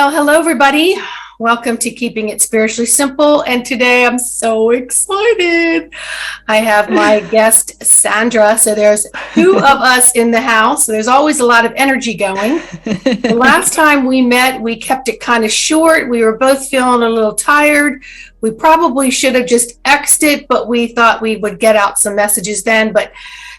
Well, hello, everybody. Welcome to Keeping It Spiritually Simple. And today I'm so excited. I have my guest, Sandra. So there's two of us in the house. So there's always a lot of energy going. The last time we met, we kept it kind of short. We were both feeling a little tired. We probably should have just X'd it, but we thought we would get out some messages then. But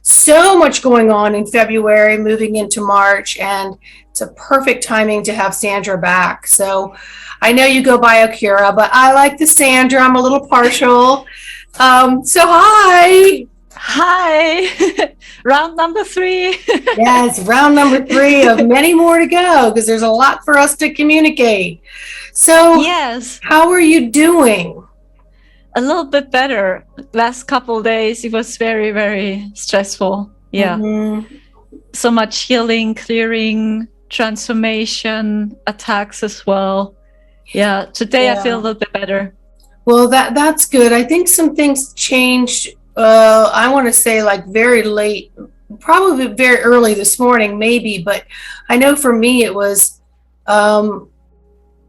so much going on in February, moving into March, and it's a perfect timing to have Sandra back. So I know you go by Akira, but I like the Sandra. I'm a little partial. So hi. Hi. Round number 3. Yes, round number 3 of many more to go because there's a lot for us to communicate. So yes, how are you doing? A little bit better. Last couple of days, it was very, very stressful. Yeah. Mm-hmm. So much healing, clearing, transformation, attacks as well. Yeah. Today I feel a little bit better. Well, that's good. I think some things changed. I want to say like very late, probably very early this morning, maybe. But I know for me it was.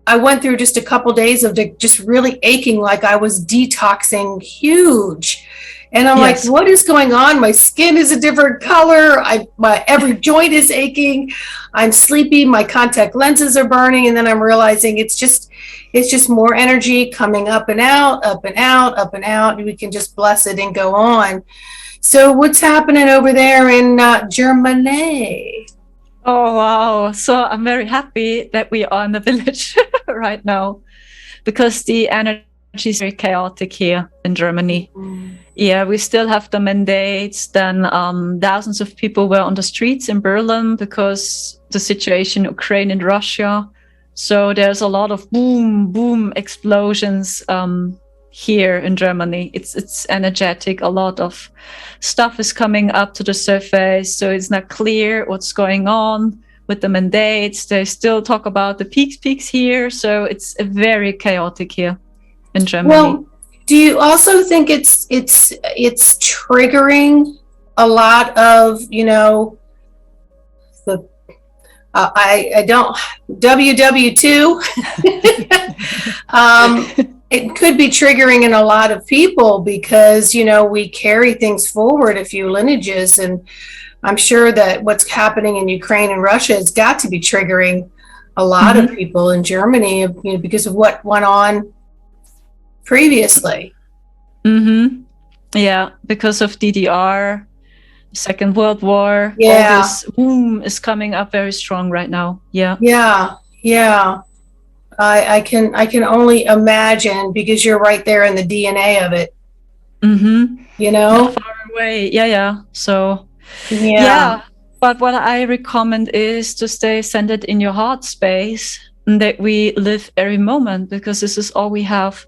I went through just a couple days of just really aching, like I was detoxing huge. And I'm like, what is going on? My skin is a different color. My every joint is aching. I'm sleepy. My contact lenses are burning. And then I'm realizing it's just more energy coming up and out, up and out, up and out. And we can just bless it and go on. So what's happening over there in Germany? Oh, wow. So I'm very happy that we are in the village right now because the energy is very chaotic here in Germany. Mm. Yeah, we still have the mandates. Then thousands of people were on the streets in Berlin because the situation in Ukraine and Russia. So there's a lot of boom, boom explosions here in Germany. It's energetic. A lot of stuff is coming up to the surface. So it's not clear what's going on with the mandates. They still talk about the peaks here. So it's very chaotic here in Germany. Well, do you also think it's triggering a lot of, the I don't WW2 it could be triggering in a lot of people because we carry things forward a few lineages, and I'm sure that what's happening in Ukraine and Russia has got to be triggering a lot of people in Germany, because of what went on previously. Yeah, because of DDR, Second World War. Yeah, all this boom is coming up very strong right now. Yeah. I can only imagine because you're right there in the DNA of it. Not far away. Yeah. So yeah. But what I recommend is to stay centered in your heart space, and that we live every moment because this is all we have.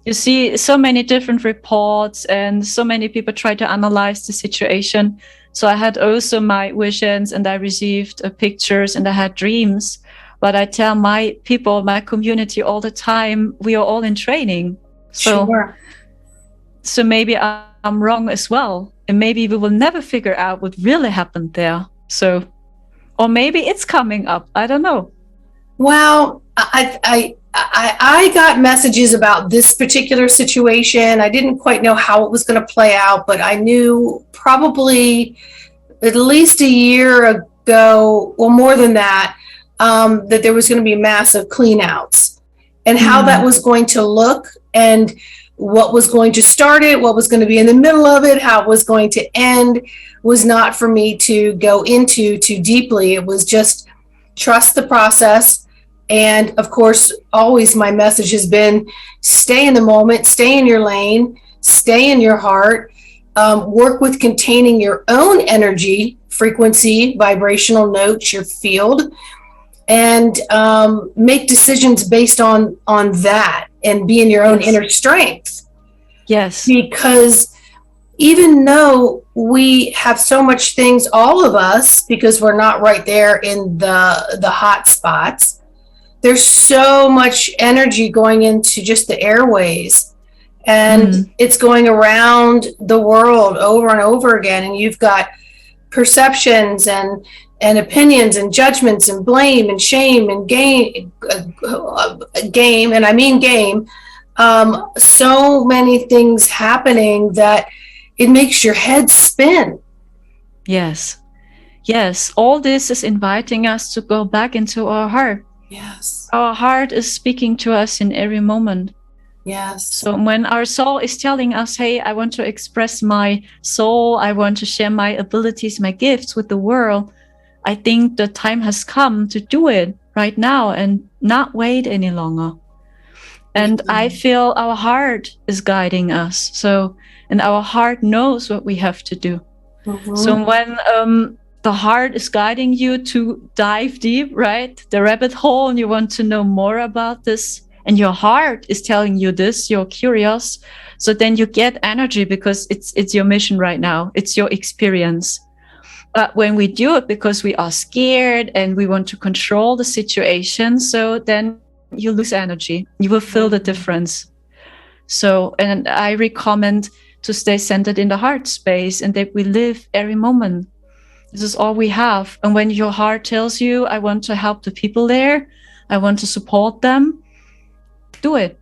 You see so many different reports and so many people try to analyze the situation. So I had also my visions and I received pictures and I had dreams. But I tell my people, my community all the time, we are all in training. So maybe I'm wrong as well. And maybe we will never figure out what really happened there. So, or maybe it's coming up. I don't know. Well, I got messages about this particular situation. I didn't quite know how it was going to play out, but I knew probably at least a year ago, or more than that, that there was going to be massive cleanouts, and how that was going to look, and what was going to start it, what was going to be in the middle of it, how it was going to end, was not for me to go into too deeply. It was just trust the process. And of course, always my message has been stay in the moment, stay in your lane, stay in your heart, work with containing your own energy, frequency, vibrational notes, your field, and make decisions based on that and be in your own inner strength. Yes. Because even though we have so much things, all of us, because we're not right there in the hot spots, there's so much energy going into just the airways, and it's going around the world over and over again. And you've got perceptions and and opinions and judgments and blame and shame and game, and I mean game, so many things happening that it makes your head spin. Yes. Yes. All this is inviting us to go back into our heart. Yes. Our heart is speaking to us in every moment. Yes. So when our soul is telling us, hey, I want to express my soul, I want to share my abilities, my gifts with the world, I think the time has come to do it right now and not wait any longer. And I feel our heart is guiding us. So, and our heart knows what we have to do. So when the heart is guiding you to dive deep, right? The rabbit hole, and you want to know more about this, and your heart is telling you this, you're curious. So then you get energy because it's your mission right now. It's your experience. But when we do it because we are scared and we want to control the situation, so then you lose energy. You will feel the difference. So, and I recommend to stay centered in the heart space and that we live every moment. This is all we have. And when your heart tells you, I want to help the people there, I want to support them, do it.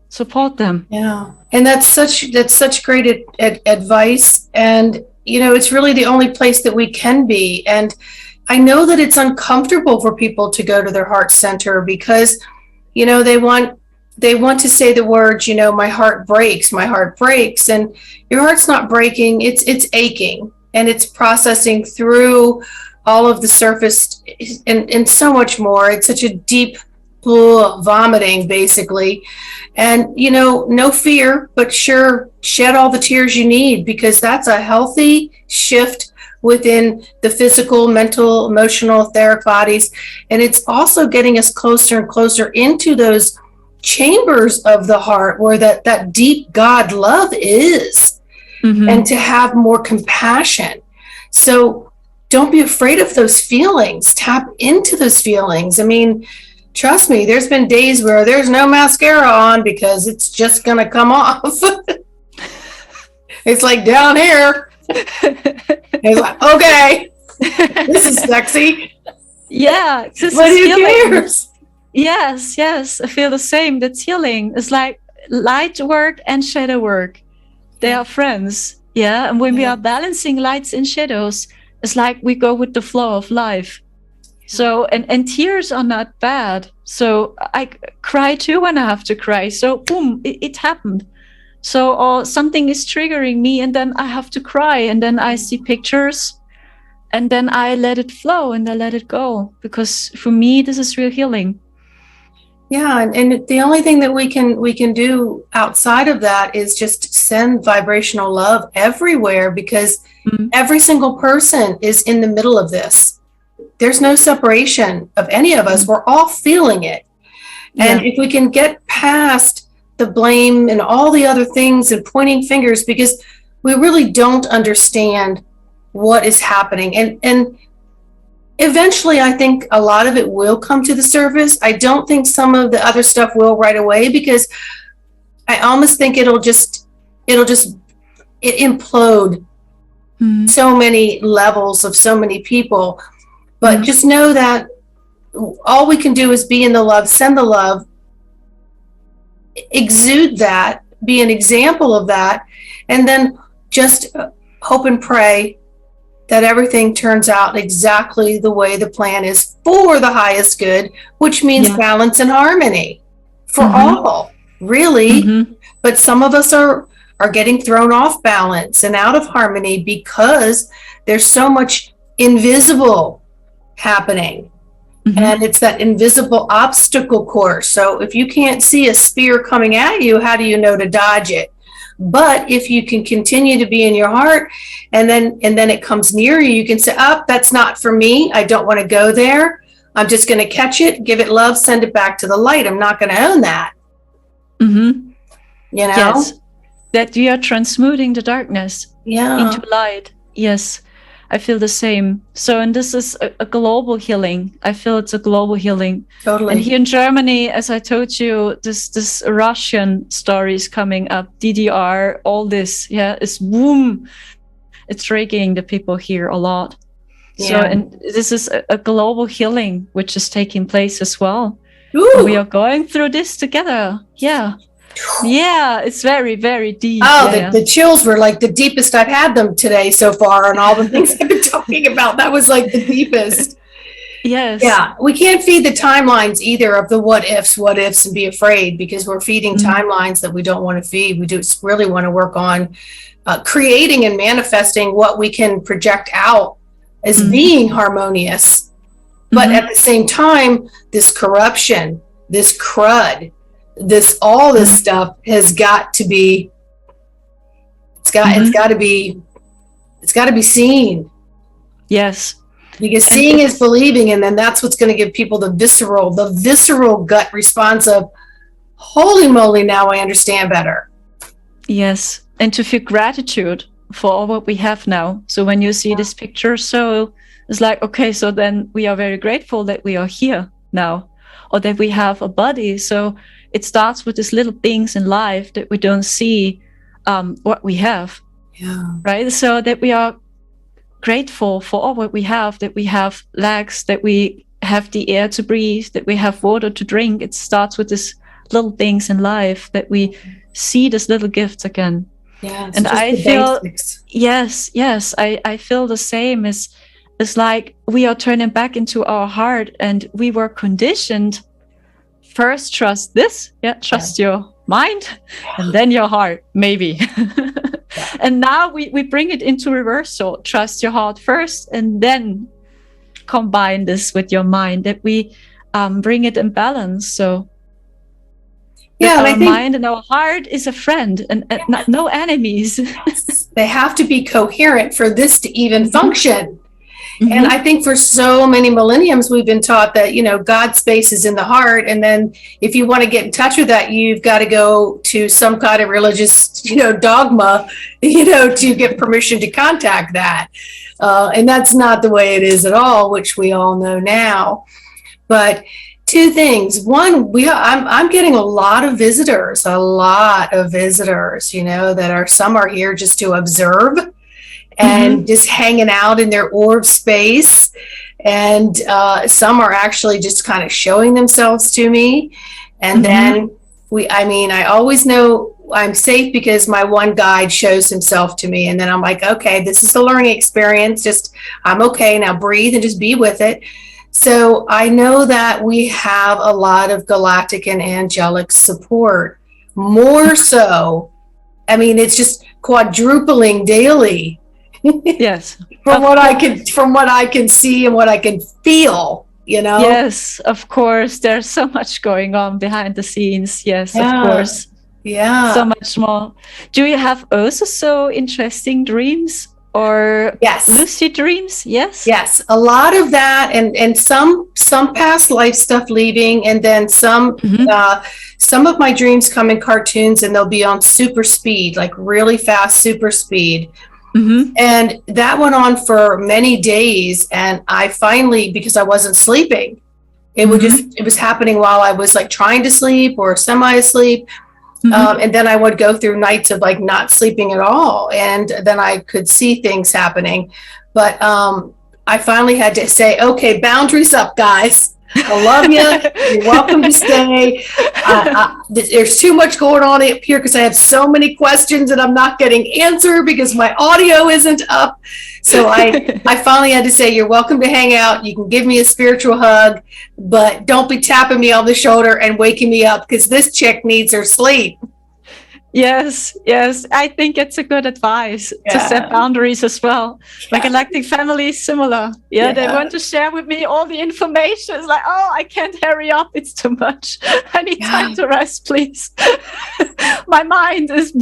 Support them. Yeah. And that's such great advice. And, you know, it's really the only place that we can be. And I know that it's uncomfortable for people to go to their heart center because, you know, they want to say the words, you know, my heart breaks. And your heart's not breaking, it's aching, and it's processing through all of the surface and so much more. It's such a deep vomiting, basically. And, you know, no fear, but sure, shed all the tears you need, because that's a healthy shift within the physical, mental, emotional, etheric bodies. And it's also getting us closer and closer into those chambers of the heart where that deep God love is, and to have more compassion. So don't be afraid of those feelings. Tap into those feelings. I mean, trust me, there's been days where there's no mascara on because it's just going to come off. It's like down here. It's like, okay, this is sexy. Yeah. But who cares? Yes, I feel the same. That's healing. It's like light work and shadow work. They are friends. Yeah. And when we are balancing lights and shadows, it's like we go with the flow of life. So, and tears are not bad. So I cry too when I have to cry. So boom, it happened. So, or something is triggering me and then I have to cry, and then I see pictures and then I let it flow and I let it go, because for me, this is real healing. Yeah, and the only thing that we can do outside of that is just send vibrational love everywhere, because every single person is in the middle of this. There's no separation of any of us. We're all feeling it. And if we can get past the blame and all the other things and pointing fingers, because we really don't understand what is happening. And eventually, I think a lot of it will come to the surface. I don't think some of the other stuff will right away, because I almost think it'll implode so many levels of so many people. But just know that all we can do is be in the love, send the love, exude that, be an example of that, and then just hope and pray that everything turns out exactly the way the plan is for the highest good, which means balance and harmony for all, really. But some of us are getting thrown off balance and out of harmony because there's so much invisible happening. And it's that invisible obstacle course. So if you can't see a spear coming at you, how do you know to dodge it? But if you can continue to be in your heart, and then it comes near you, you can say, oh, that's not for me. I don't want to go there. I'm just going to catch it, give it love, send it back to the light. I'm not going to own that. You know? Yes. That you are transmuting the darkness into light. Yes. I feel the same. So, and this is a global healing. I feel it's a global healing. Totally. And here in Germany, as I told you, this Russian story is coming up, DDR, all this, is boom. It's triggering the people here a lot. So, and this is a global healing which is taking place as well. Ooh. We are going through this together. Yeah. Yeah, it's very, very deep. Oh, the chills were like the deepest I've had them today so far, and all the things I've been talking about. That was like the deepest. Yes. Yeah, we can't feed the timelines either of the what ifs, and be afraid, because we're feeding timelines that we don't want to feed. We just really want to work on creating and manifesting what we can project out as being harmonious. But at the same time, this corruption, this crud, all this stuff has got to be, it's got to be seen. Yes. Because seeing is believing, and then that's what's going to give people the visceral gut response of, holy moly, now I understand better. Yes. And to feel gratitude for all what we have now. So when you see this picture, so it's like, okay, so then we are very grateful that we are here now, or that we have a body. So it starts with these little things in life that we don't see what we have. Yeah. Right. So that we are grateful for all what we have, that we have legs, that we have the air to breathe, that we have water to drink. It starts with these little things in life that we see these little gifts again. Yeah, and I feel basics. yes, I feel the same. It's like we are turning back into our heart, and we were conditioned first trust this, trust your mind, and then your heart, maybe. And now we bring it into reversal. Trust your heart first, and then combine this with your mind, that we bring it in balance. So our mind and our heart is a friend, and no enemies. They have to be coherent for this to even function. And I think for so many millenniums, we've been taught that, God's space is in the heart. And then if you want to get in touch with that, you've got to go to some kind of religious, dogma, to get permission to contact that. And that's not the way it is at all, which we all know now. But two things. One, I'm getting a lot of visitors, that some are here just to observe and just hanging out in their orb space. And some are actually just kind of showing themselves to me. And then I always know I'm safe because my one guide shows himself to me. And then I'm like, okay, this is a learning experience. Just, I'm okay. Now breathe and just be with it. So I know that we have a lot of galactic and angelic support, more so. It's just quadrupling daily. Yes. From what I can see and what I can feel, Yes, of course. There's so much going on behind the scenes. Yes, of course. Yeah. So much more. Do you have also so interesting dreams or lucid dreams? Yes. Yes. A lot of that, and some past life stuff leaving, and then some of my dreams come in cartoons, and they'll be on super speed, like really fast super speed. And that went on for many days. And I finally, because I wasn't sleeping, it was happening while I was like trying to sleep or semi-asleep. And then I would go through nights of like not sleeping at all. And then I could see things happening. But I finally had to say, okay, boundaries up, guys. I love you. You're welcome to stay. There's too much going on up here because I have so many questions that I'm not getting answered because my audio isn't up. So I finally had to say, you're welcome to hang out. You can give me a spiritual hug, but don't be tapping me on the shoulder and waking me up because this chick needs her sleep. Yes. I think it's a good advice to set boundaries as well. My galactic family is similar. They want to share with me all the information. It's like, oh, I can't hurry up. It's too much. I need time to rest, please. My mind is...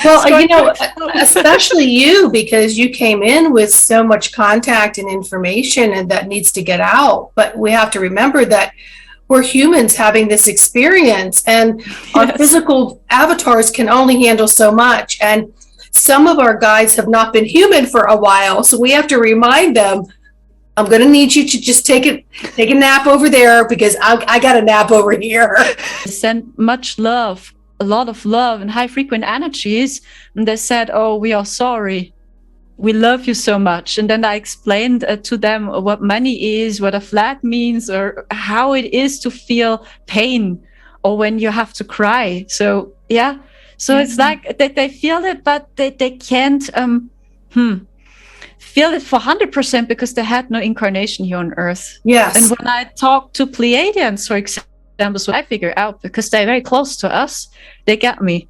Well, especially you, because you came in with so much contact and information and that needs to get out. But we have to remember that we're humans having this experience, and our physical avatars can only handle so much. And some of our guides have not been human for a while. So we have to remind them, I'm going to need you to just take a nap over there because I got a nap over here. Send much love, a lot of love and high frequent energies. And they said, oh, we are sorry. we love you so much. And then I explained to them what money is, what a flat means, or how it is to feel pain or when you have to cry. So, yeah. So it's like they feel it, but they can't feel it for 100% because they had no incarnation here on Earth. Yes. And when I talk to Pleadians, for example, so I figure out, because they're very close to us, they get me.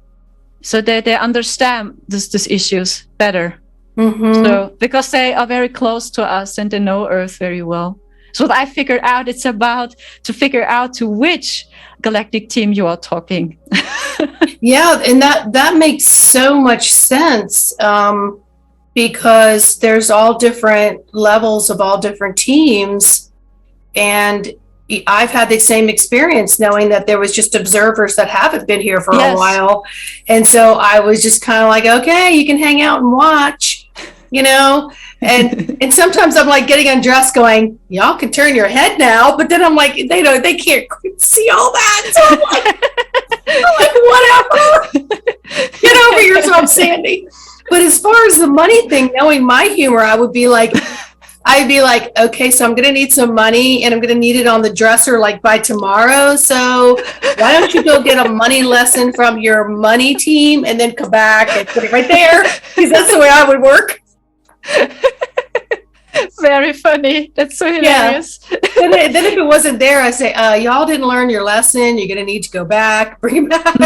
So they understand these issues better. Mm-hmm. So because they are very close to us and they know Earth very well. So what I figured out, it's about to figure out to which galactic team you are talking. Yeah, and that makes so much sense, because there's all different levels of all different teams, and I've had the same experience knowing that there was just observers that haven't been here for a while, and so I was just kind of like, okay, you can hang out and watch, you know. And sometimes I'm like getting undressed going, y'all can turn your head now, but then I'm like, they can't see all that, so I'm like whatever, get over yourself, Sandy. But as far as the money thing, knowing my humor, I'd be like, okay, so I'm going to need some money and I'm going to need it on the dresser like by tomorrow. So why don't you go get a money lesson from your money team and then come back and put it right there? Because that's the way I would work. Very funny. That's so hilarious. Yeah. Then if it wasn't there, I say, y'all didn't learn your lesson. You're going to need to go back, bring it back,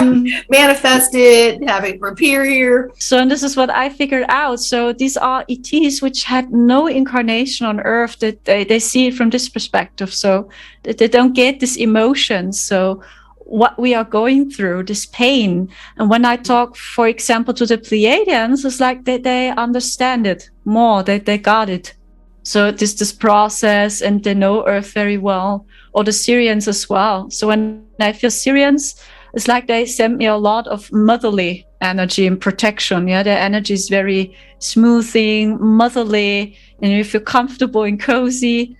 manifest it, have it appear here. So, and this is what I figured out. So these are ETs which had no incarnation on Earth, that they see it from this perspective. So that they don't get this emotion. So what we are going through, this pain. And when I talk, for example, to the Pleiadians, it's like they understand it more, they got it. So this process, and they know Earth very well, or the Syrians as well. So when I feel Syrians, it's like they send me a lot of motherly energy and protection. Yeah, their energy is very smoothing, motherly, and you feel comfortable and cozy.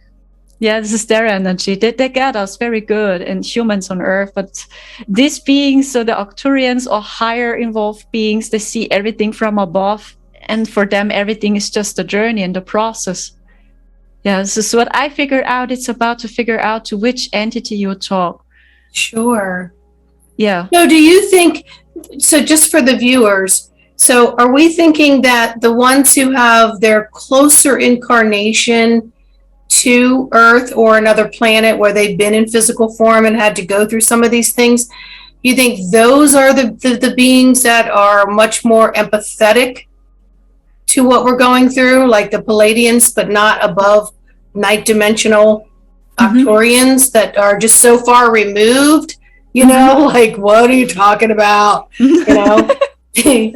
Yeah, this is their energy. They get us very good, and humans on Earth. But these beings, so the Arcturians or higher involved beings, they see everything from above. And for them, everything is just a journey and a process. Yeah, this is what I figured out. It's about to figure out to which entity you talk. Sure. Yeah. So do you think, so just for the viewers, so are we thinking that the ones who have their closer incarnation to Earth or another planet where they've been in physical form and had to go through some of these things, you think those are the beings that are much more empathetic to what we're going through, like the Pleadians, but not above ninth dimensional Arcturians that are just so far removed, you know, like, what are you talking about? You know? Do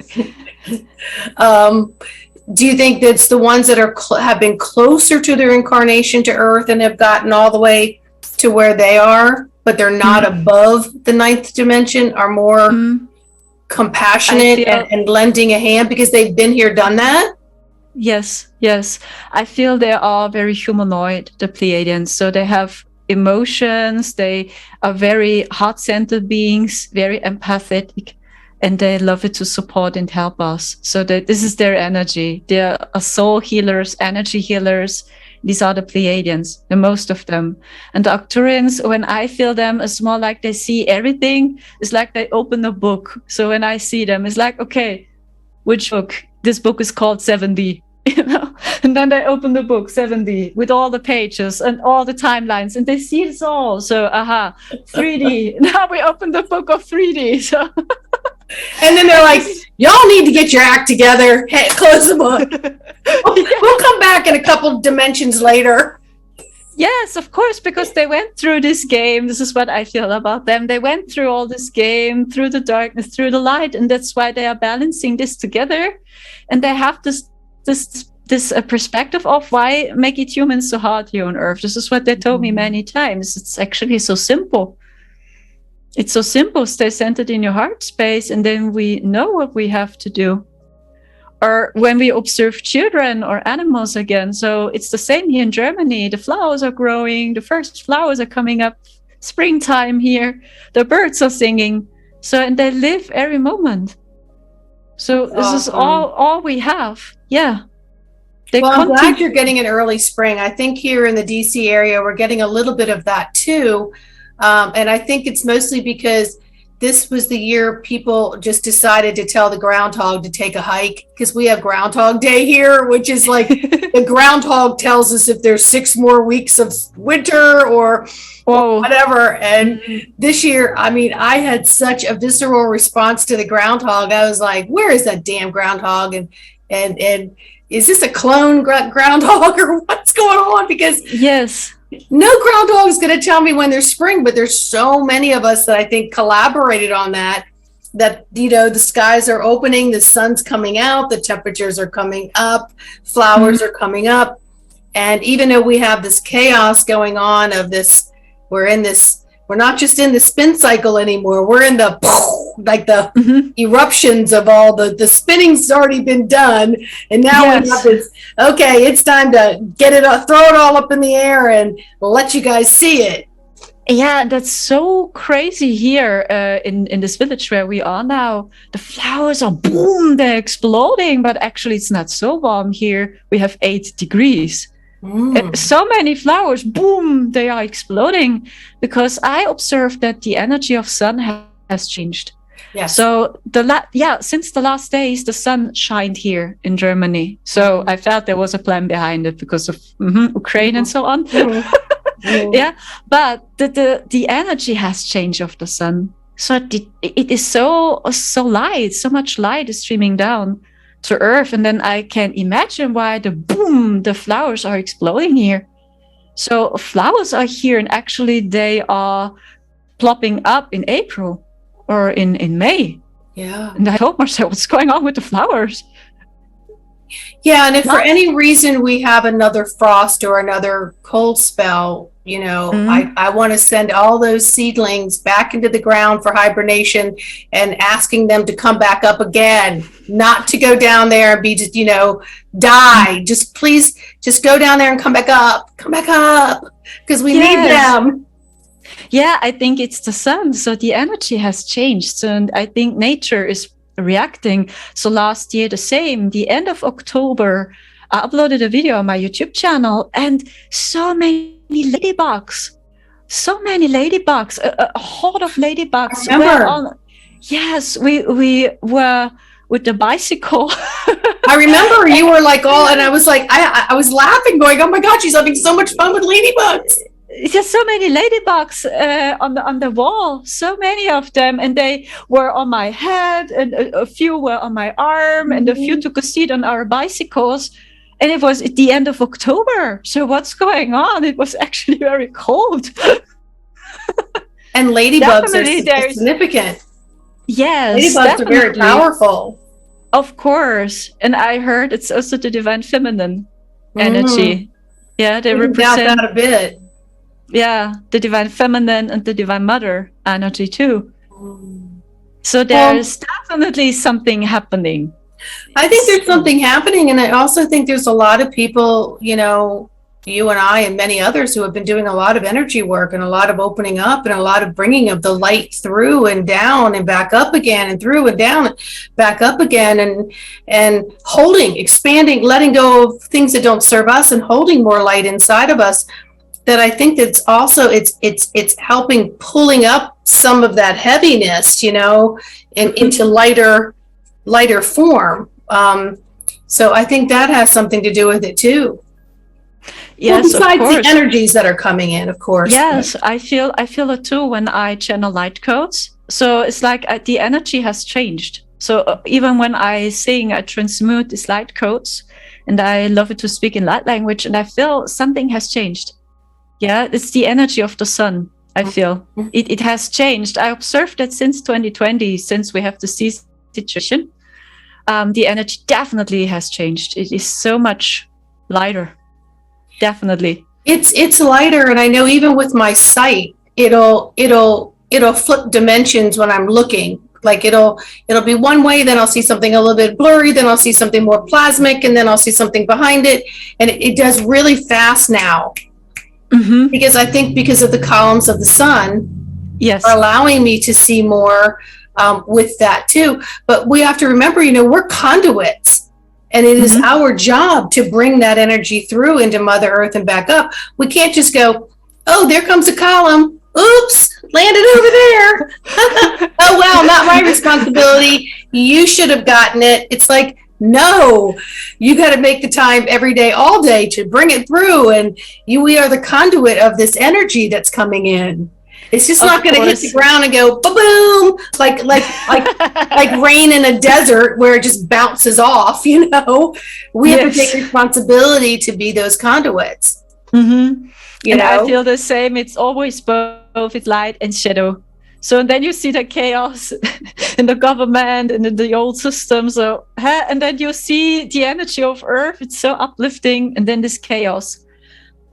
you think that's the ones that are have been closer to their incarnation to Earth and have gotten all the way to where they are, but they're not above the ninth dimension, are more compassionate and lending a hand because they've been here, done that? Yes. I feel they are very humanoid, the Pleiadians. So they have emotions, they are very heart-centered beings, very empathetic, and they love it to support and help us. So this is their energy. They are soul healers, energy healers. These are the Pleiadians, the most of them. And the Arcturians, when I feel them, it's more like they see everything. It's like they open a book. So when I see them, it's like, okay, which book? This book is called 7D, you know? And then they open the book, 7D, with all the pages and all the timelines, and they see it all. So, 3D. Now we open the book of 3D. So. And then they're like, y'all need to get your act together. Hey, close the book. We'll come back in a couple dimensions later. Yes, of course, because they went through this game. This is what I feel about them. They went through all this game, through the darkness, through the light, and that's why they are balancing this together. And they have this perspective of why make it humans so hard here on Earth. This is what they told me many times. It's actually so simple. It's so simple. Stay centered in your heart space, and then we know what we have to do. Or when we observe children or animals again. So it's the same here in Germany. The flowers are growing. The first flowers are coming up. Springtime here. The birds are singing. So, and they live every moment. So this is all we have. Yeah. Well, I'm glad you're getting an early spring. I think here in the DC area, we're getting a little bit of that too. And I think it's mostly because this was the year people just decided to tell the groundhog to take a hike, because we have Groundhog Day here, which is like the groundhog tells us if there's 6 more weeks of winter or whatever. And this year, I mean, I had such a visceral response to the groundhog. I was like, where is that damn groundhog? And is this a clone groundhog or what's going on? Because no groundhog is going to tell me when there's spring, but there's so many of us that I think collaborated on that, you know, the skies are opening, the sun's coming out, the temperatures are coming up, flowers are coming up. And even though we have this chaos going on of this, we're not just in the spin cycle anymore. We're in the eruptions of all the spinning's already been done. And now we have this, okay, it's time to get it up, throw it all up in the air and let you guys see it. Yeah, that's so crazy here in this village where we are now. The flowers are boom, they're exploding, but actually it's not so warm here. We have 8 degrees. So many flowers, boom, they are exploding, because I observed that the energy of sun has changed. Yes. So since the last days, the sun shined here in Germany. So I felt there was a plan behind it because of Ukraine and so on. Yeah, but the energy has changed of the sun. So it is so light, so much light is streaming down to Earth, and then I can imagine why the flowers are exploding here. So flowers are here, and actually they are plopping up in April or in May. Yeah. And I told myself, what's going on with the flowers? Yeah, and if for any reason we have another frost or another cold spell, you know, I want to send all those seedlings back into the ground for hibernation and asking them to come back up again, not to go down there and be just, you know, die. Just please, just go down there and come back up, because we need them. Yeah, I think it's the sun. So the energy has changed, and I think nature is reacting. So last year, the same, the end of October, I uploaded a video on my YouTube channel, and so many ladybugs, a horde of ladybugs. Yes, we were with the bicycle. I remember you were like all, and I was like, I was laughing, going, oh my God, she's having so much fun with ladybugs. Just so many ladybugs on the wall, so many of them, and they were on my head, and a few were on my arm, and a few took a seat on our bicycles. And it was at the end of October. So what's going on? It was actually very cold. And ladybugs are significant. Yes, ladybugs are very powerful. Of course. And I heard it's also the divine feminine energy. Yeah, they represent that a bit. Yeah, the divine feminine and the divine mother energy too. So there's definitely something happening. I think there's something happening, and I also think there's a lot of people, you know, you and I and many others who have been doing a lot of energy work and a lot of opening up and a lot of bringing of the light through and down and back up again and through and down and back up again and holding, expanding, letting go of things that don't serve us and holding more light inside of us. That I think that's also it's helping pulling up some of that heaviness, you know, into lighter form. So I think that has something to do with it too. Yes, besides the energies that are coming in, of course. Yes, I feel it too when I channel light codes. So it's like the energy has changed. So even when I sing, I transmute these light codes, and I love it to speak in light language, and I feel something has changed. Yeah, it's the energy of the sun. I feel it has changed. I observed that since 2020, since we have the sea situation, the energy definitely has changed. It is so much lighter. Definitely. It's lighter, and I know even with my sight, it'll flip dimensions when I'm looking. Like it'll be one way, then I'll see something a little bit blurry, then I'll see something more plasmic, and then I'll see something behind it. And it does really fast now. Because I think because of the columns of the sun, are allowing me to see more with that too. But we have to remember, you know, we're conduits, And it is our job to bring that energy through into Mother Earth and back up. We can't just go, oh, there comes a column. Oops, landed over there. Oh, wow, not my responsibility. You should have gotten it. It's like, no, you got to make the time every day, all day to bring it through. And we are the conduit of this energy that's coming in. It's just not going to hit the ground and go boom, like rain in a desert where it just bounces off. You know, we have to take responsibility to be those conduits. Mm-hmm. You know? I feel the same. It's always both. It's light and shadow. So then you see the chaos in the government and in the old system. So and then you see the energy of Earth. It's so uplifting, and then this chaos.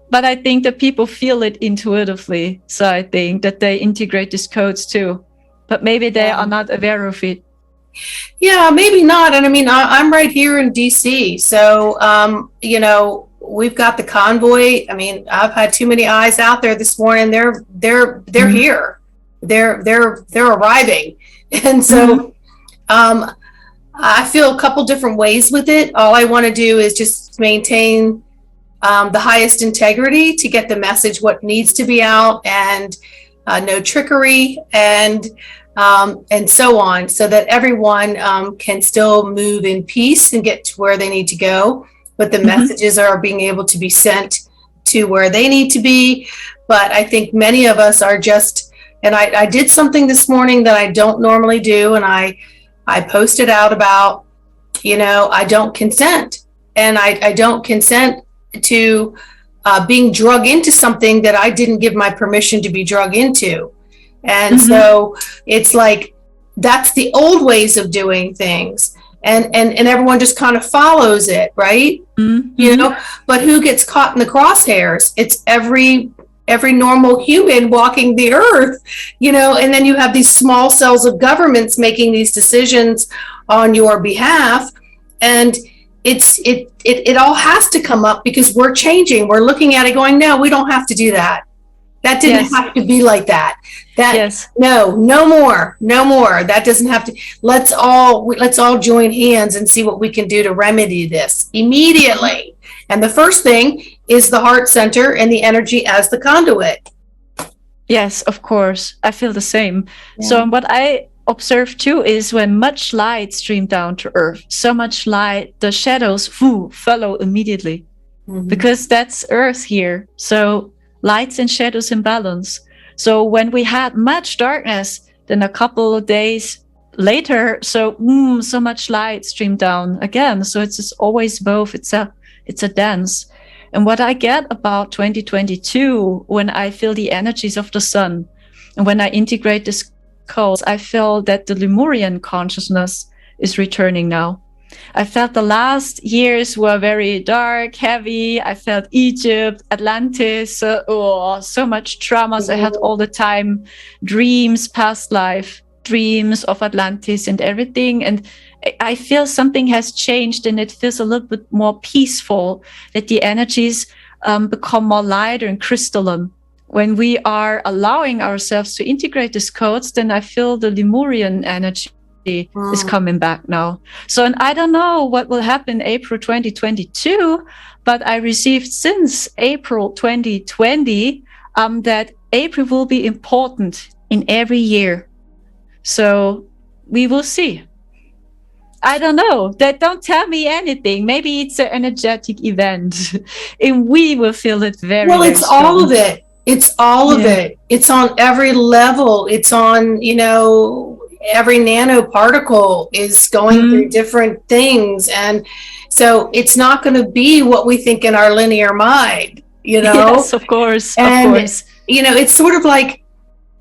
But I think that people feel it intuitively. So I think that they integrate these codes too. But maybe they are not aware of it. Yeah, maybe not. And I mean, I'm right here in DC. So, you know, we've got the convoy. I mean, I've had too many eyes out there this morning. They're here. They're arriving. And so I feel a couple different ways with it. All I want to do is just maintain the highest integrity to get the message what needs to be out, and no trickery, and so on, so that everyone can still move in peace and get to where they need to go, but the messages are being able to be sent to where they need to be. But I think many of us are just, and I did something this morning that I don't normally do, and I posted out about, you know, I don't consent, and I don't consent to being drug into something that I didn't give my permission to be drug into. And so it's like, that's the old ways of doing things. And everyone just kind of follows it, right? You know, but who gets caught in the crosshairs? It's every normal human walking the earth, you know, and then you have these small cells of governments making these decisions on your behalf. And it all has to come up because we're changing. We're looking at it going, no, we don't have to do that. That didn't have to be like that. No more. That doesn't have to. Let's all join hands and see what we can do to remedy this immediately. And the first thing is the heart center and the energy as the conduit. Yes, of course. I feel the same. Yeah. So what I observe too is when much light stream down to Earth, so much light, the shadows follow immediately, because that's Earth here. So lights and shadows in balance. So when we had much darkness, then a couple of days later, so much light streamed down again. So it's just always both. It's a dance. And what I get about 2022, when I feel the energies of the sun, and when I integrate this codes, I feel that the Lemurian consciousness is returning now. I felt the last years were very dark, heavy. I felt Egypt, Atlantis, so much traumas. I had all the time dreams, past life, dreams of Atlantis and everything. And I feel something has changed, and it feels a little bit more peaceful, that the energies become more lighter and crystalline. When we are allowing ourselves to integrate these codes, then I feel the Lemurian energy is coming back now. So, and I don't know what will happen April 2022, but I received since April 2020 that April will be important in every year. So we will see. I don't know. They don't tell me anything. Maybe it's an energetic event, and we will feel it very well. It's strong. All of it. It's all of it. It's on every level. It's on, you know, every nanoparticle is going through different things. And so it's not going to be what we think in our linear mind, you know? Yes, of course. And, of course. You know, it's sort of like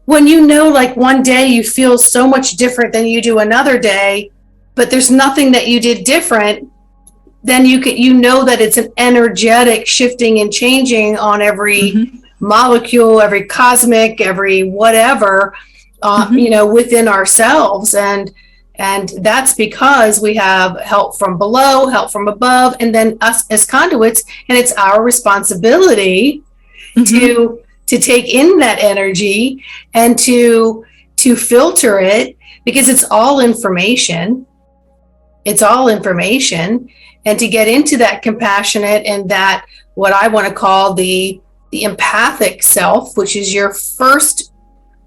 when you know, like one day you feel so much different than you do another day, but there's nothing that you did different, then you know that it's an energetic shifting and changing on every molecule, every cosmic, every whatever, you know, within ourselves. And that's because we have help from below, help from above, and then us as conduits. And it's our responsibility to take in that energy and to filter it, because it's all information. It's all information. and to get into that compassionate and that what I want to call the empathic self, which is your first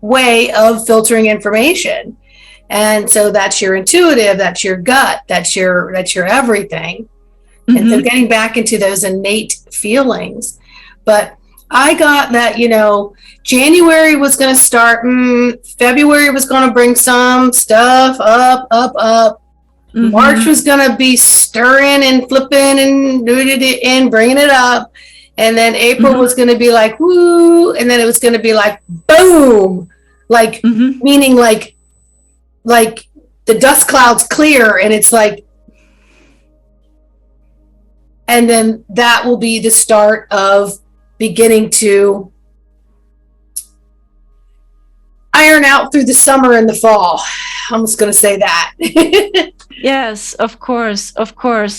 way of filtering information. And so that's your intuitive, that's your gut, that's your everything. Mm-hmm. And so getting back into those innate feelings. But I got that, January was going to start, February was going to bring some stuff up. Mm-hmm. March was going to be stirring and flipping and bringing it up. And then April was going to be like, woo. And then it was going to be like, boom. Like, meaning like the dust clouds clear and it's like, and then that will be the start of beginning to iron out through the summer and the fall. I'm just going to say that. Yes, of course.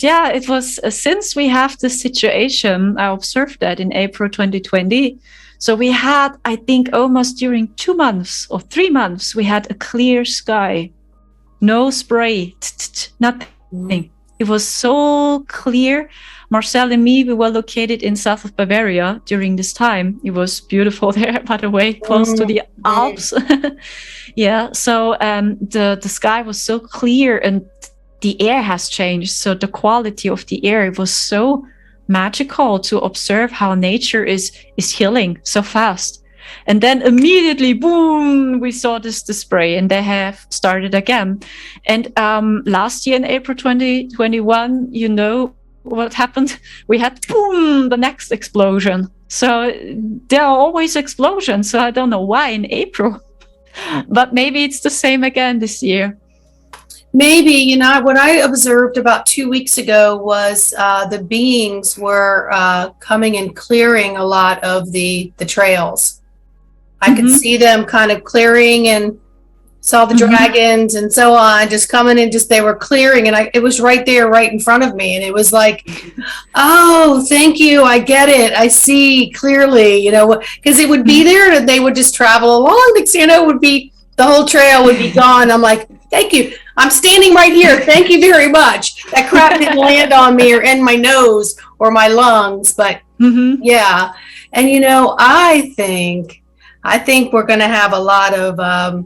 Yeah, it was since we have this situation, I observed that in April 2020. So we had, I think, almost during 2 months or 3 months, we had a clear sky, no spray, nothing. It was so clear. Marcel and me, we were located in south of Bavaria during this time. It was beautiful there, by the way, close to the Alps. Yeah, so the sky was so clear and the air has changed. So the quality of the air was so magical to observe how nature is healing so fast. And then immediately, boom, we saw the spray and they have started again. And last year in April 2021, what happened? We had, boom, the next explosion. So there are always explosions. So I don't know why in April, but maybe it's the same again this year. Maybe, what I observed about 2 weeks ago was the beings were coming and clearing a lot of the trails. I could see them kind of clearing and saw the dragons and so on, just coming and they were clearing. And it was right there, right in front of me. And it was like, oh, thank you. I get it. I see clearly, because it would be there and they would just travel along. It would be, the whole trail would be gone. I'm like, thank you. I'm standing right here. Thank you very much. That crap didn't land on me or in my nose or my lungs. But yeah. And, I think we're going to have a lot of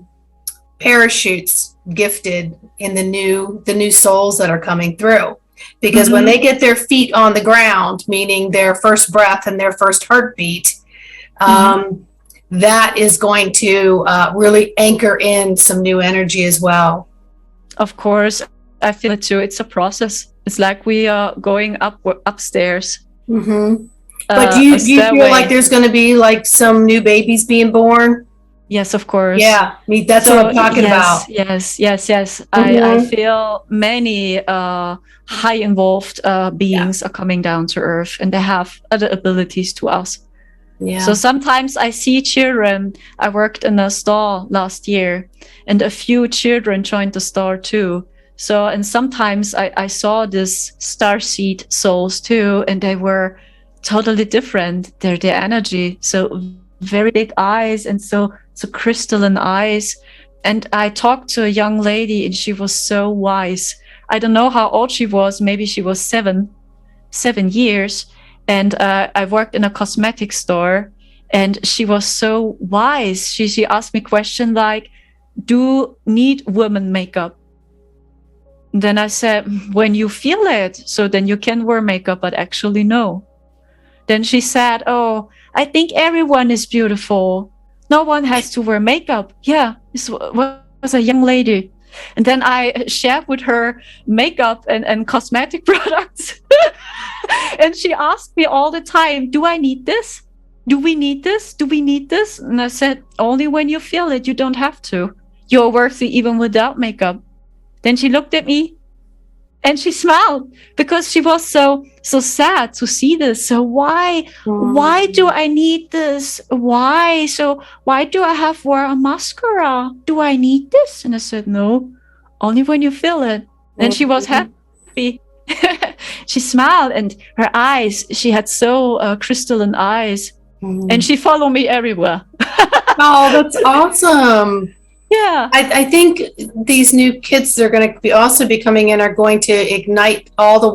parachutes gifted in the new souls that are coming through. Because when they get their feet on the ground, meaning their first breath and their first heartbeat, that is going to really anchor in some new energy as well. Of course, I feel it too. It's a process. It's like we are going upstairs. But do you feel like there's going to be like some new babies being born? Yes, of course. Yeah, that's what I'm talking about. Yes. I feel many high involved beings are coming down to Earth and they have other abilities to us. Yeah. So sometimes I see children. I worked in a store last year and a few children joined the store too. So, and sometimes I saw this Starseed Souls too, and they were totally different. Their energy. So very big eyes and so crystalline eyes. And I talked to a young lady and she was so wise. I don't know how old she was. Maybe she was 7 years. And I worked in a cosmetic store and she was so wise. She asked me a question like, do need women makeup? Then I said, when you feel it, so then you can wear makeup, but actually no. Then she said, oh, I think everyone is beautiful. No one has to wear makeup. Yeah, this was a young lady. And then I shared with her makeup and cosmetic products. And she asked me all the time, do I need this? Do we need this? Do we need this? And I said, only when you feel it, you don't have to. You're worthy even without makeup. Then she looked at me and she smiled because she was so sad to see this. So why do I need this? Why do I have to wear a mascara? Do I need this? And I said, no, only when you feel it. And she was happy. She smiled and her eyes, she had so crystalline eyes and she followed me everywhere. Oh, that's awesome. Yeah. I think these new kids that are going to be also be coming in are going to ignite all the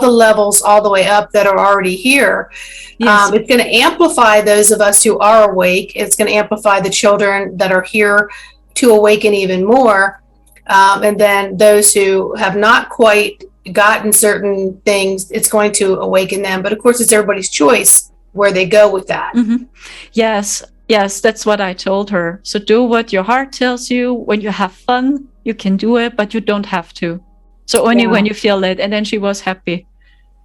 levels all the way up that are already here. Yes. It's going to amplify those of us who are awake. It's going to amplify the children that are here to awaken even more. And then those who have not quite gotten certain things, it's going to awaken them. But of course, it's everybody's choice where they go with that. Mm-hmm. Yes, that's what I told her. So do what your heart tells you. When you have fun, you can do it, but you don't have to. So only when you feel it. And then she was happy.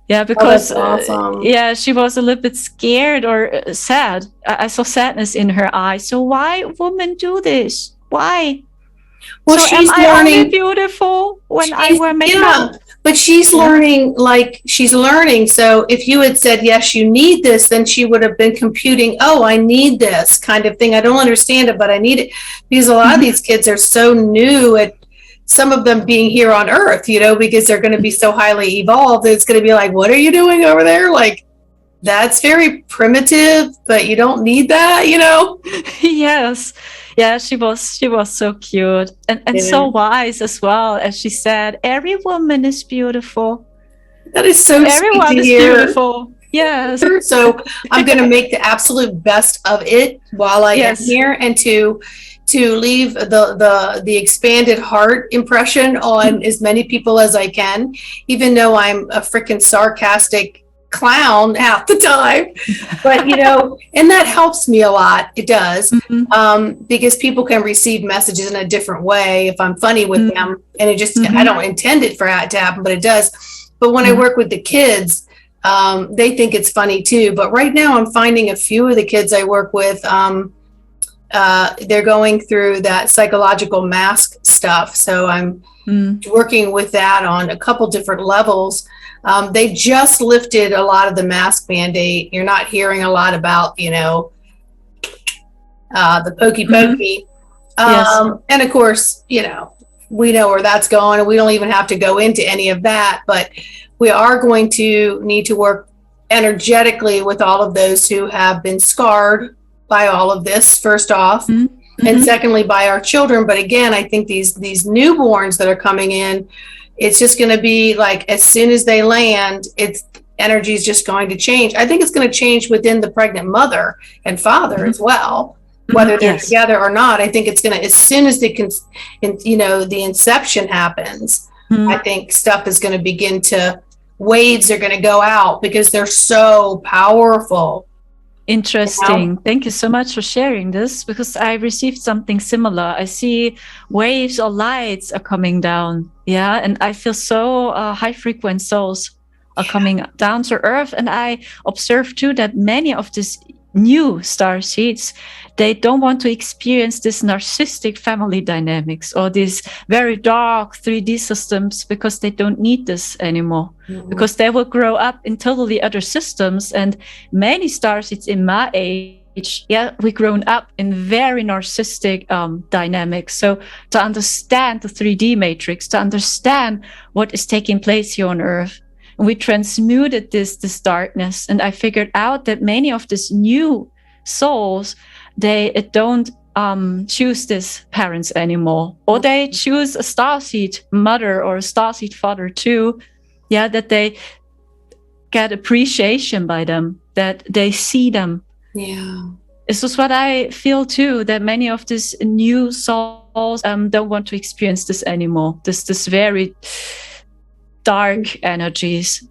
Yeah, because that's awesome. She was a little bit scared or sad. I saw sadness in her eyes. So why women do this? Why? Well, so she's am I learning. Only beautiful when I wear makeup? Yeah, but she's learning, like she's learning. So if you had said, yes, you need this, then she would have been computing, oh, I need this kind of thing. I don't understand it, but I need it. Because a lot of these kids are so new at some of them being here on Earth, because they're going to be so highly evolved. It's going to be like, what are you doing over there? Like, that's very primitive, but you don't need that, Yes. Yeah, she was so cute and so wise as well. As she said, every woman is beautiful. That is so everyone sweet to is hear. Beautiful. Yes. So I'm going to make the absolute best of it while I am here, and to leave the expanded heart impression on as many people as I can, even though I'm a freaking sarcastic clown half the time. But and that helps me a lot. It does. Because people can receive messages in a different way if I'm funny with them, and it just I don't intend it for that to happen, but it does. But when I work with the kids, they think it's funny too. But right now I'm finding a few of the kids I work with, they're going through that psychological mask stuff. So I'm working with that on a couple different levels. They just lifted a lot of the mask mandate. You're not hearing a lot about, the pokey pokey. And of course, we know where that's going, and we don't even have to go into any of that. But we are going to need to work energetically with all of those who have been scarred by all of this, first off, and secondly by our children. But again, I think these newborns that are coming in, it's just going to be like, as soon as they land, energy is just going to change. I think it's going to change within the pregnant mother and father as well, whether they're together or not. I think it's going to, as soon as they can, the inception happens, I think stuff is going to begin to, waves are going to go out because they're so powerful. Interesting. Thank you so much for sharing this, because I received something similar. I see waves or lights are coming down. Yeah. And I feel so high frequent souls are coming down to Earth. And I observe too that many of these new star seeds, they don't want to experience this narcissistic family dynamics or these very dark 3D systems, because they don't need this anymore, because they will grow up in totally other systems. And many star seeds in my age, we grown up in very narcissistic dynamics. So to understand the 3D matrix, to understand what is taking place here on Earth, and we transmuted this darkness. And I figured out that many of these new souls, they don't choose these parents anymore, or they choose a starseed mother or a starseed father too. Yeah, that they get appreciation by them, that they see them. Yeah. This is what I feel too, that many of these new souls don't want to experience this anymore. This very dark energies.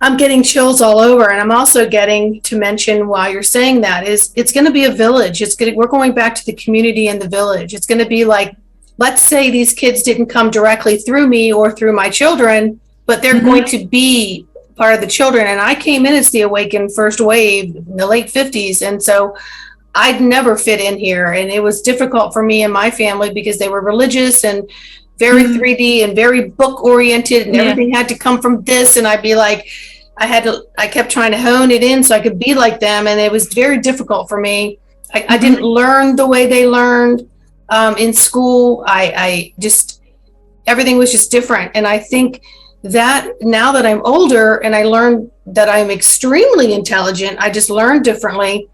I'm getting chills all over, and I'm also getting to mention, while you're saying that, is it's going to be a village. We're going back to the community and the village. It's going to be like, let's say these kids didn't come directly through me or through my children, but they're going to be part of the children. And I came in as the awakened first wave in the late 50s, and so I'd never fit in here, and it was difficult for me and my family because they were religious and very 3D and very book oriented, and everything had to come from this. And I'd be like, I kept trying to hone it in so I could be like them. And it was very difficult for me. I didn't learn the way they learned in school. I just, everything was just different. And I think that now that I'm older and I learned that I'm extremely intelligent, I just learned differently.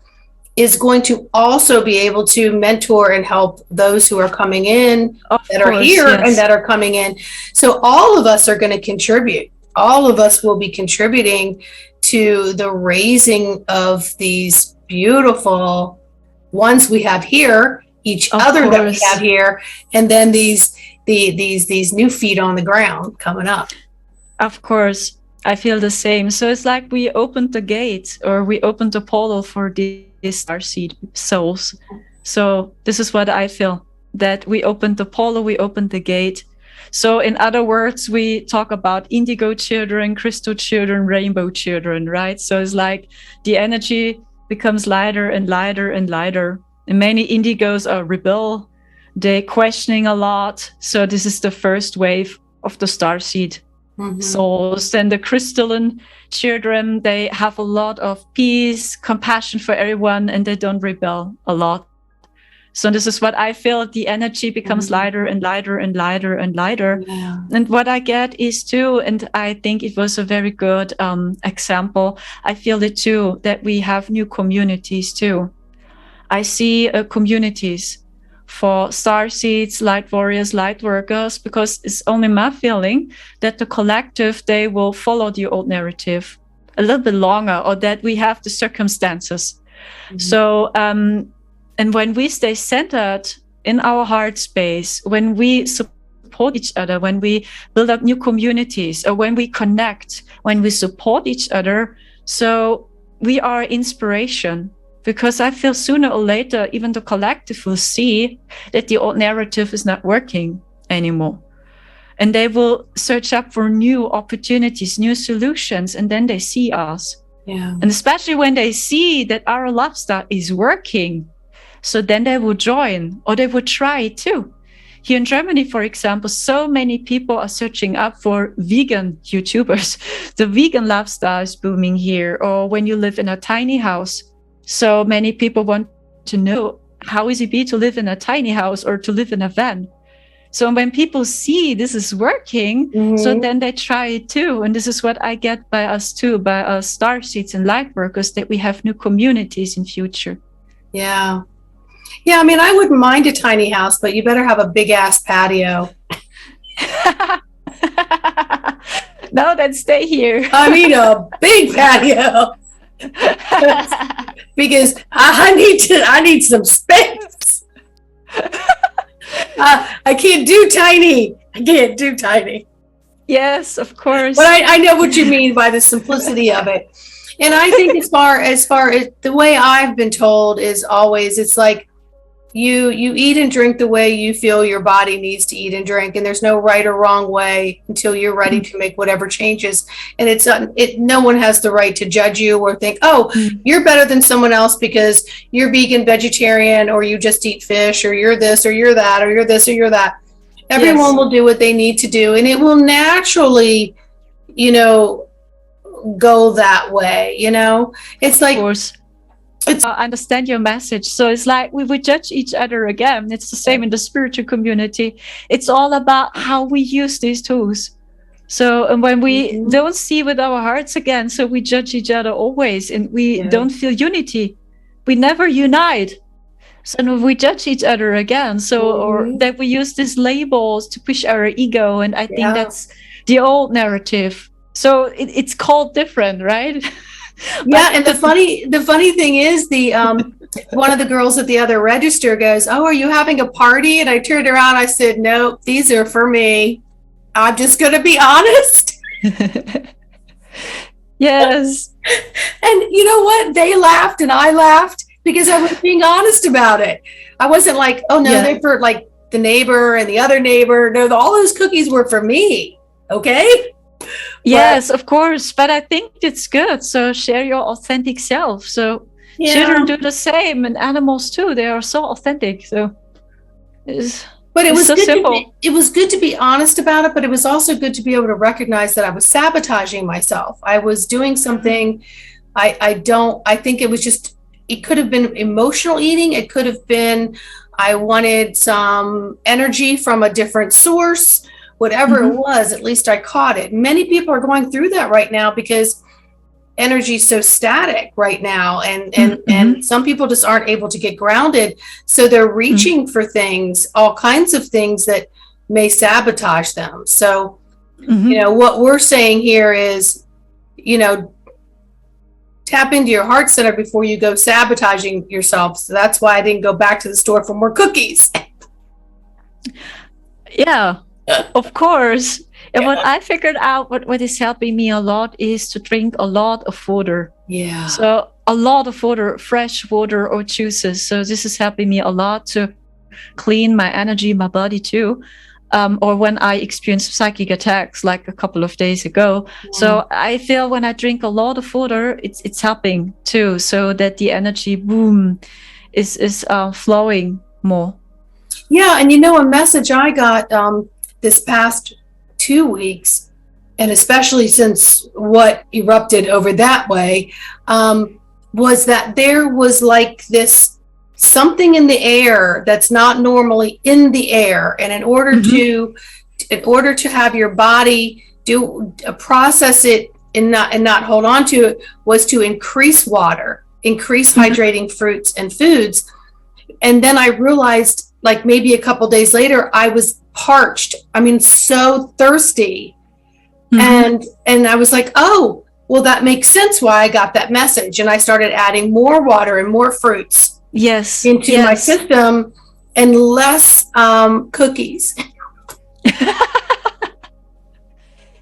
is going to also be able to mentor and help those who are coming in that are here and that are coming in. So all of us are going to contribute. All of us will be contributing to the raising of these beautiful ones we have here, each other that we have here, and then these new feet on the ground coming up. Of course, I feel the same. So it's like we opened the gate, or we opened the portal for these Starseed souls. So this is what I feel, that we opened the portal, we opened the gate. So in other words, we talk about indigo children, crystal children, rainbow children, right? So it's like the energy becomes lighter and lighter and lighter. And many indigos are rebel. They're questioning a lot. So this is the first wave of the Starseed souls. And the crystalline children, they have a lot of peace, compassion for everyone, and they don't rebel a lot. So this is what I feel. The energy becomes lighter and lighter and lighter and lighter. Yeah. And what I get is too, and I think it was a very good example, I feel it too, that we have new communities too. I see communities for starseeds, light warriors, light workers, because it's only my feeling that the collective, they will follow the old narrative a little bit longer, or that we have the circumstances. So, and when we stay centered in our heart space, when we support each other, when we build up new communities, or when we connect, when we support each other, so we are inspiration. Because I feel sooner or later, even the collective will see that the old narrative is not working anymore. And they will search up for new opportunities, new solutions, and then they see us. Yeah. And especially when they see that our lifestyle is working, so then they will join, or they will try it too. Here in Germany, for example, so many people are searching up for vegan YouTubers. The vegan lifestyle is booming here. Or when you live in a tiny house, so many people want to know, how is it be to live in a tiny house or to live in a van? So when people see this is working, so then they try it too. And this is what I get by us too, by us starseeds and light workers, that we have new communities in future. Yeah. Yeah, I mean, I wouldn't mind a tiny house, but you better have a big ass patio. No, then stay here. I mean, a big patio. Because I need some space. I can't do tiny. Yes, of course. But I know what you mean by the simplicity of it. And I think as far as the way I've been told is always, it's like you eat and drink the way you feel your body needs to eat and drink, and there's no right or wrong way until you're ready to make whatever changes. And no one has the right to judge you or think, oh, you're better than someone else because you're vegan, vegetarian, or you just eat fish, or you're this or you're that, or you're this or you're that. Everyone will do what they need to do, and it will naturally, go that way. It's like, of course. I understand your message. So it's like we would judge each other again. It's the same in the spiritual community. It's all about how we use these tools. So, and when we don't see with our hearts again, so we judge each other always, and we don't feel unity. We never unite. So we judge each other again. So, or that we use these labels to push our ego. And I think that's the old narrative. So it's called different, right? Yeah, and the funny thing is, the one of the girls at the other register goes, "Oh, are you having a party?" And I turned around, I said, "No, these are for me. I'm just going to be honest." Yes. And you know what? They laughed and I laughed because I was being honest about it. I wasn't like, "Oh no, they're for like the neighbor and the other neighbor." No, all those cookies were for me. Okay. Yes, of course. But I think it's good. So share your authentic self. So children do the same, and animals too. They are so authentic. So but it was so simple. It was good to be honest about it, but it was also good to be able to recognize that I was sabotaging myself. I was doing something. I think it was just, it could have been emotional eating. It could have been, I wanted some energy from a different source. Whatever it was, at least I caught it. Many people are going through that right now because energy so static right now, and Mm-hmm. some people just aren't able to get grounded, so they're reaching for things, all kinds of things that may sabotage them. So Mm-hmm. what we're saying here is, you know tap into your heart center before you go sabotaging yourself. So that's why I didn't go back to the store for more cookies. Yeah, of course. And what I figured out, what is helping me a lot, is to drink a lot of water. Yeah. So a lot of water, fresh water or juices. So this is helping me a lot to clean my energy, my body too. Or when I experience psychic attacks, like a couple of days ago. Yeah. So I feel when I drink a lot of water, it's helping too, so that the energy boom is flowing more. Yeah, and a message I got this past 2 weeks, and especially since what erupted over that way, was that there was like this something in the air that's not normally in the air, and in order to have your body process it and not hold on to it, was to increase water, increase hydrating fruits and foods. And then I realized, like maybe a couple days later, I was parched. I mean, so thirsty. And I was like, oh, well, that makes sense why I got that message. And I started adding more water and more fruits into my system, and less cookies.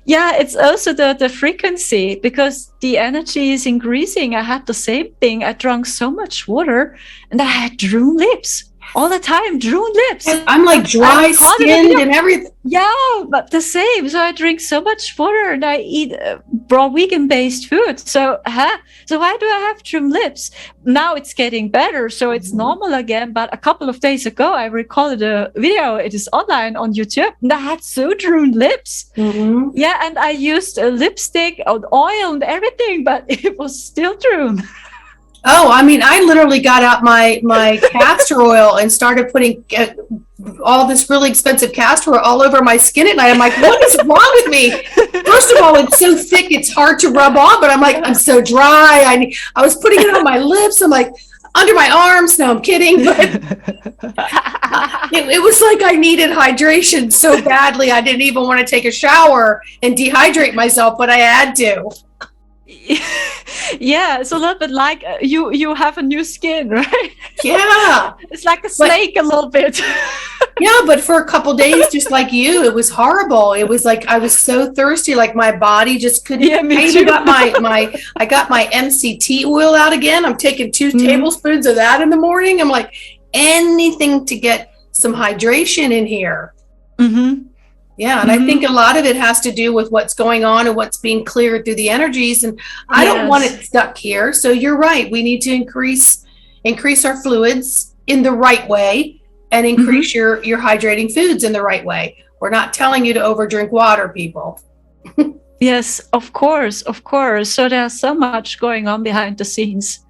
Yeah, it's also the frequency, because the energy is increasing. I had the same thing. I drank so much water and I had drawn lips all the time, drawn lips. I'm like dry skinned and everything. Yeah, but the same. So I drink so much water and I eat raw vegan based food. So why do I have drawn lips? Now it's getting better, so it's normal again. But a couple of days ago, I recorded a video. It is online on YouTube, and I had so drawn lips. Yeah, and I used a lipstick, oil, and everything, but it was still drawn. Oh, I mean, I literally got out my castor oil and started putting all this really expensive castor oil all over my skin at night. I'm like, what is wrong with me? First of all, it's so thick, it's hard to rub on, but I'm like, I'm so dry. I was putting it on my lips. I'm like, under my arms. No, I'm kidding. But it was like I needed hydration so badly. I didn't even want to take a shower and dehydrate myself, but I had to. Yeah, it's a little bit like you have a new skin, right? Yeah, it's like a snake a little bit. Yeah, but for a couple days, just like you, it was horrible. It was like I was so thirsty, like my body just couldn't. Yeah, me I too. got I got my MCT oil out again. I'm taking 2 tablespoons of that in the morning. I'm like, anything to get some hydration in here. Yeah, and I think a lot of it has to do with what's going on and what's being cleared through the energies. And I don't want it stuck here. So you're right. We need to increase our fluids in the right way, and increase your hydrating foods in the right way. We're not telling you to overdrink water, people. Yes, of course. So there's so much going on behind the scenes.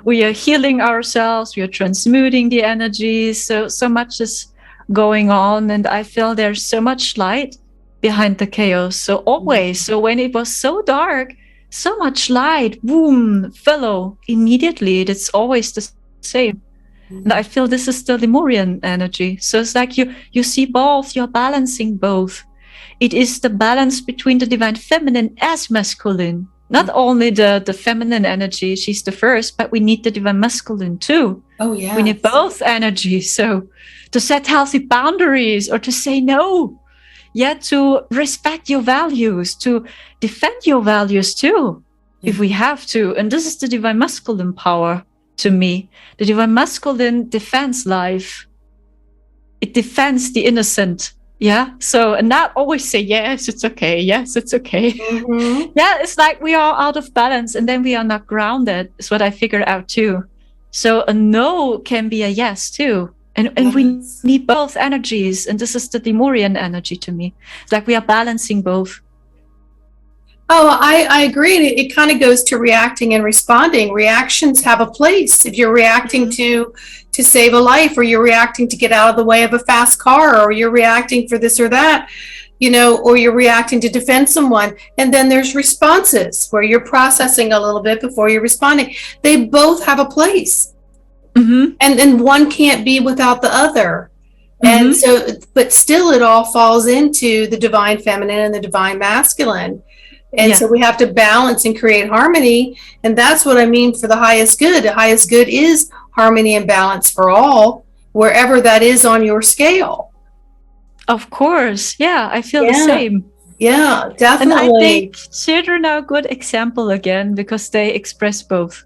We are healing ourselves. We are transmuting the energies. So much is going on, and I feel there's so much light behind the chaos. So always, so when it was so dark, so much light, boom, follow immediately. It's always the same. And I feel this is the Lemurian energy. So it's like you see both, you're balancing both. It is the balance between the divine feminine as masculine. Not only the feminine energy, she's the first, but we need the divine masculine too. Oh, yeah. We need both energies. So to set healthy boundaries, or to say no, to respect your values, to defend your values too, if we have to. And this is the divine masculine power to me. The divine masculine defends life. It defends the innocent. Yeah. So, and not always say, yes, it's okay. Yes, it's okay. Yeah. It's like we are out of balance, and then we are not grounded, is what I figured out too. So a no can be a yes too. And we need both energies. And this is the Lemurian energy to me. It's like we are balancing both. Oh, I agree. It kind of goes to reacting and responding. Reactions have a place. If you're reacting to save a life, or you're reacting to get out of the way of a fast car, or you're reacting for this or that, or you're reacting to defend someone. And then there's responses where you're processing a little bit before you're responding. They both have a place. And then one can't be without the other. And so, but still it all falls into the divine feminine and the divine masculine. And so we have to balance and create harmony. And that's what I mean for the highest good. The highest good is harmony and balance for all, wherever that is on your scale. Of course. Yeah, I feel the same. Yeah, definitely. And I think children are a good example again, because they express both.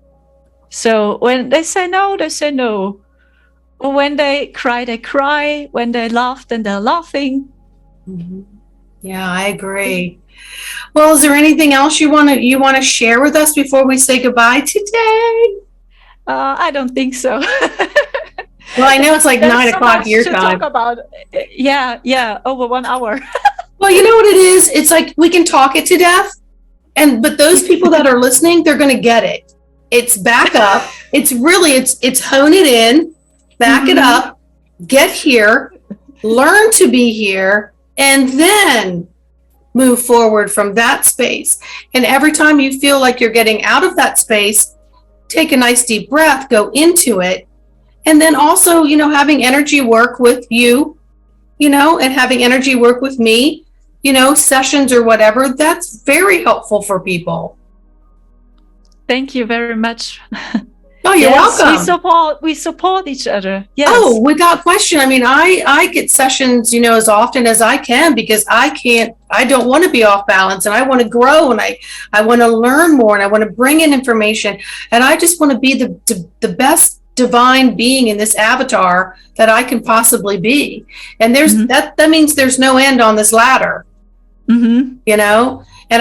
So when they say no, they say no. Or when they cry, they cry. When they laugh, then they're laughing. Yeah, I agree. Well, is there anything else you want to share with us before we say goodbye today? I don't think so. Well, I know it's like 9 o'clock your time. Talk about. Yeah, over 1 hour. Well, you know what it is? It's like we can talk it to death, but those people that are listening, they're going to get it. It's back up. It's hone it in, back it up, get here, learn to be here, and then move forward from that space. And every time you feel like you're getting out of that space, take a nice deep breath, go into it. And then also, having energy work with you, and having energy work with me, sessions or whatever, that's very helpful for people. Thank you very much. Oh, you're welcome. We support each other. Yes. Oh, without question. I mean, I get sessions, as often as I can, because I don't want to be off balance, and I want to grow, and I want to learn more, and I want to bring in information, and I just want to be the best divine being in this avatar that I can possibly be. And that means there's no end on this ladder, and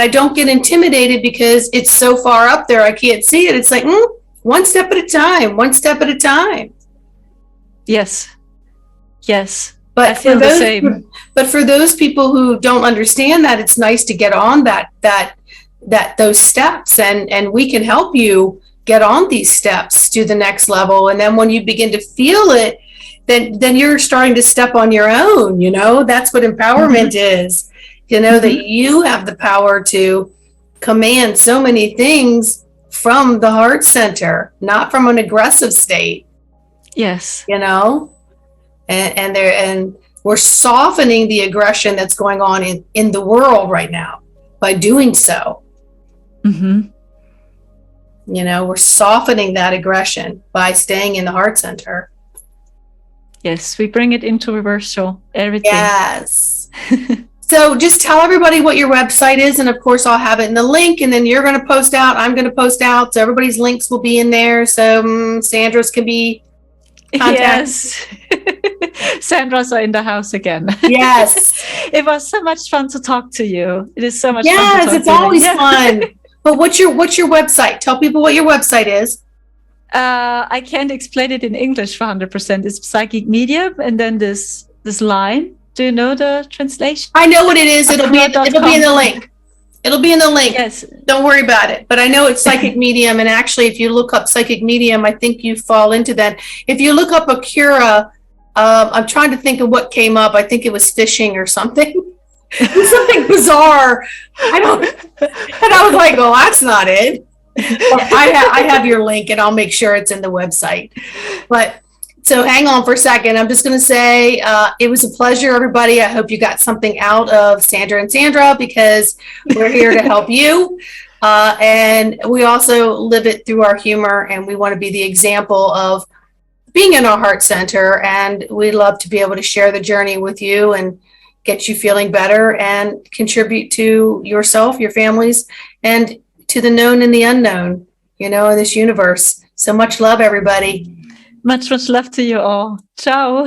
I don't get intimidated because it's so far up there I can't see it. It's like, one step at a time. Yes. But I feel the same. But for those people who don't understand that, it's nice to get on those steps, and we can help you get on these steps to the next level. And then when you begin to feel it, then you're starting to step on your own. That's what empowerment is. That you have the power to command so many things from the heart center, not from an aggressive state. Yes. And we're softening the aggression that's going on in the world right now by doing so. We're softening that aggression by staying in the heart center. Yes, we bring it into reversal, everything. Yes. So just tell everybody what your website is, and of course I'll have it in the link, and then you're going to post out, I'm going to post out, so everybody's links will be in there, so Sandra's can be contacted. Yes. Sandra's are in the house again. Yes. It was so much fun to talk to you. It is so much fun to talk to you. Yes, it's always fun. But what's your website? Tell people what your website is. I can't explain it in English for 100%. It's psychic medium, and then this line. Do you know the translation? I know what it is. It'll be in the link. It'll be in the link. Yes. Don't worry about it. But I know it's psychic medium, and actually, if you look up psychic medium, I think you fall into that. If you look up Akira, I'm trying to think of what came up. I think it was fishing or something. It was something bizarre. And I was like, "Oh, that's not it." I have your link, and I'll make sure it's in the website. But. So hang on for a second. I'm just going to say it was a pleasure, everybody. I hope you got something out of Sandra and Sandra, because we're here to help you. And we also live it through our humor, and we want to be the example of being in our heart center. And we love to be able to share the journey with you and get you feeling better and contribute to yourself, your families, and to the known and the unknown, in this universe. So much love, everybody. Much love to you all. Ciao.